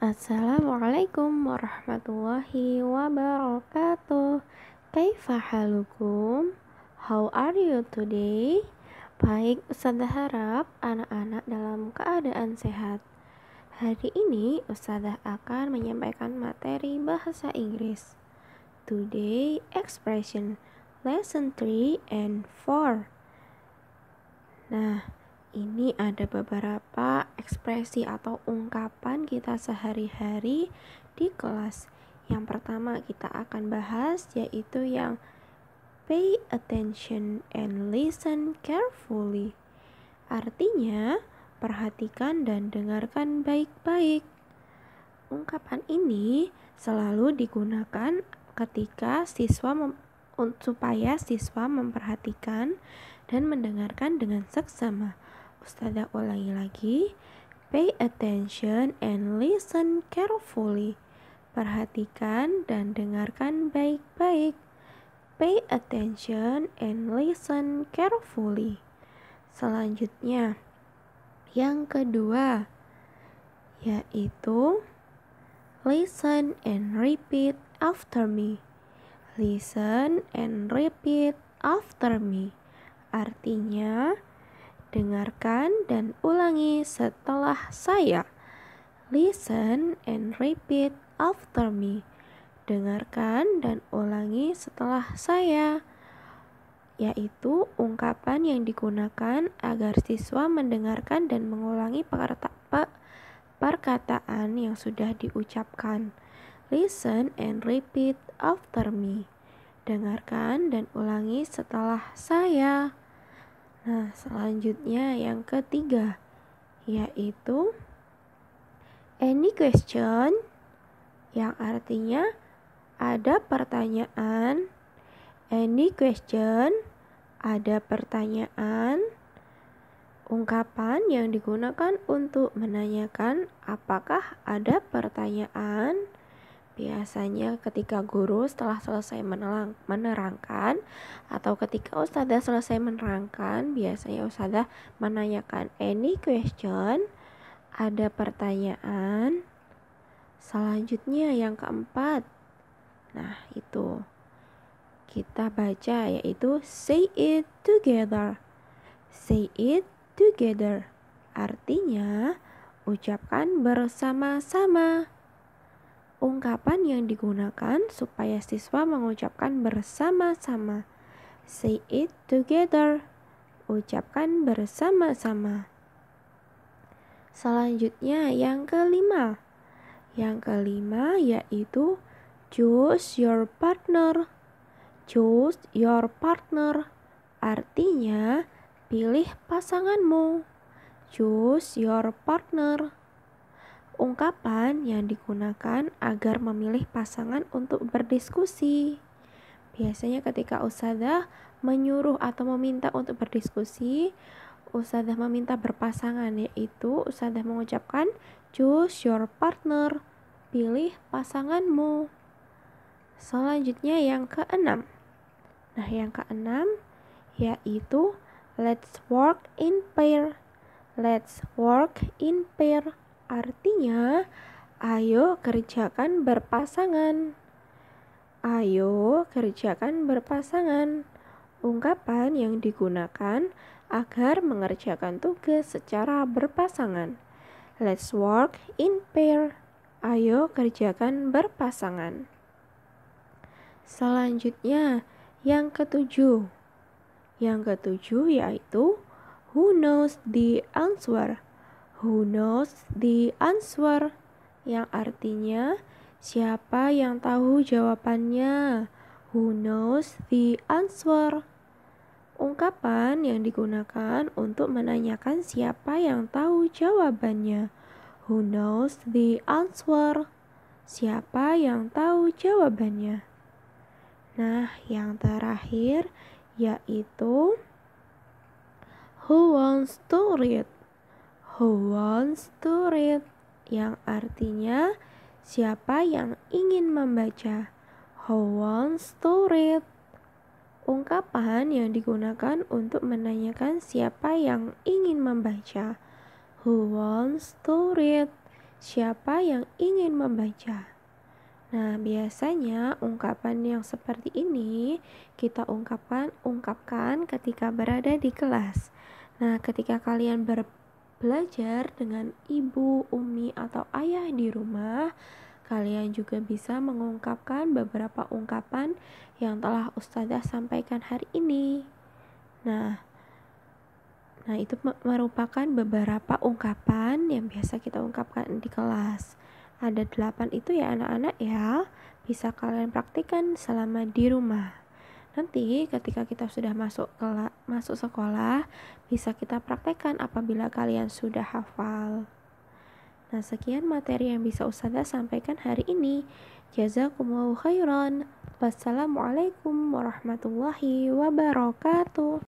Assalamualaikum warahmatullahi wabarakatuh. Kaifa halukum? How are you today? Baik, Ustazah harap anak-anak dalam keadaan sehat. Hari ini Ustazah akan menyampaikan materi bahasa Inggris. Today expression lesson 3 and 4. Nah, ini ada beberapa ekspresi atau ungkapan kita sehari-hari di kelas. Yang pertama kita akan bahas yaitu yang pay attention and listen carefully. Artinya, perhatikan dan dengarkan baik-baik. Ungkapan ini selalu digunakan ketika supaya siswa memperhatikan dan mendengarkan dengan seksama. Ustazah ulangi lagi. Pay attention and listen carefully. Perhatikan dan dengarkan baik-baik. Pay attention and listen carefully. Selanjutnya, yang kedua, yaitu listen and repeat after me. Listen and repeat after me. Artinya, dengarkan dan ulangi setelah saya. Listen and repeat after me. Dengarkan dan ulangi setelah saya. Yaitu ungkapan yang digunakan agar siswa mendengarkan dan mengulangi perkataan yang sudah diucapkan. Listen and repeat after me. Dengarkan dan ulangi setelah saya. Nah, selanjutnya yang ketiga, yaitu any question, yang artinya ada pertanyaan. Any question, ada pertanyaan. Ungkapan yang digunakan untuk menanyakan apakah ada pertanyaan. Biasanya ketika guru setelah selesai menerangkan atau ketika ustazah selesai menerangkan, biasanya ustazah menanyakan any question, ada pertanyaan. Selanjutnya yang keempat, nah itu kita baca yaitu say it together. Say it together, artinya ucapkan bersama-sama. Ungkapan yang digunakan supaya siswa mengucapkan bersama-sama. Say it together. Ucapkan bersama-sama. Selanjutnya yang kelima. Yang kelima yaitu choose your partner. Choose your partner. Artinya pilih pasanganmu. Choose your partner. Ungkapan yang digunakan agar memilih pasangan untuk berdiskusi. Biasanya ketika ustazah menyuruh atau meminta untuk berdiskusi, ustazah meminta berpasangan, yaitu ustazah mengucapkan choose your partner, pilih pasanganmu. Selanjutnya yang keenam. Nah, yang keenam yaitu let's work in pair. Let's work in pair. Artinya, ayo kerjakan berpasangan. Ayo kerjakan berpasangan. Ungkapan yang digunakan agar mengerjakan tugas secara berpasangan. Let's work in pair. Ayo kerjakan berpasangan. Selanjutnya, yang ketujuh. Yang ketujuh yaitu who knows the answer. Who knows the answer, yang artinya siapa yang tahu jawabannya. Who knows the answer. Ungkapan yang digunakan untuk menanyakan siapa yang tahu jawabannya. Who knows the answer. Siapa yang tahu jawabannya. Nah, yang terakhir yaitu who wants to read. Who wants to read, yang artinya siapa yang ingin membaca. Who wants to read. Ungkapan yang digunakan untuk menanyakan siapa yang ingin membaca. Who wants to read. Siapa yang ingin membaca? Nah, biasanya ungkapan yang seperti ini kita ungkapkan ketika berada di kelas. Nah, ketika kalian belajar dengan ibu, umi, atau ayah di rumah, kalian juga bisa mengungkapkan beberapa ungkapan yang telah Ustazah sampaikan hari ini. Nah, itu merupakan beberapa ungkapan yang biasa kita ungkapkan di kelas. Ada 8 itu ya anak-anak ya. Bisa kalian praktikkan selama di rumah. Nanti ketika kita sudah masuk sekolah, bisa kita praktekkan apabila kalian sudah hafal. Nah, sekian materi yang bisa Ustazah sampaikan hari ini. Jazakumullahu khairan. Wassalamualaikum warahmatullahi wabarakatuh.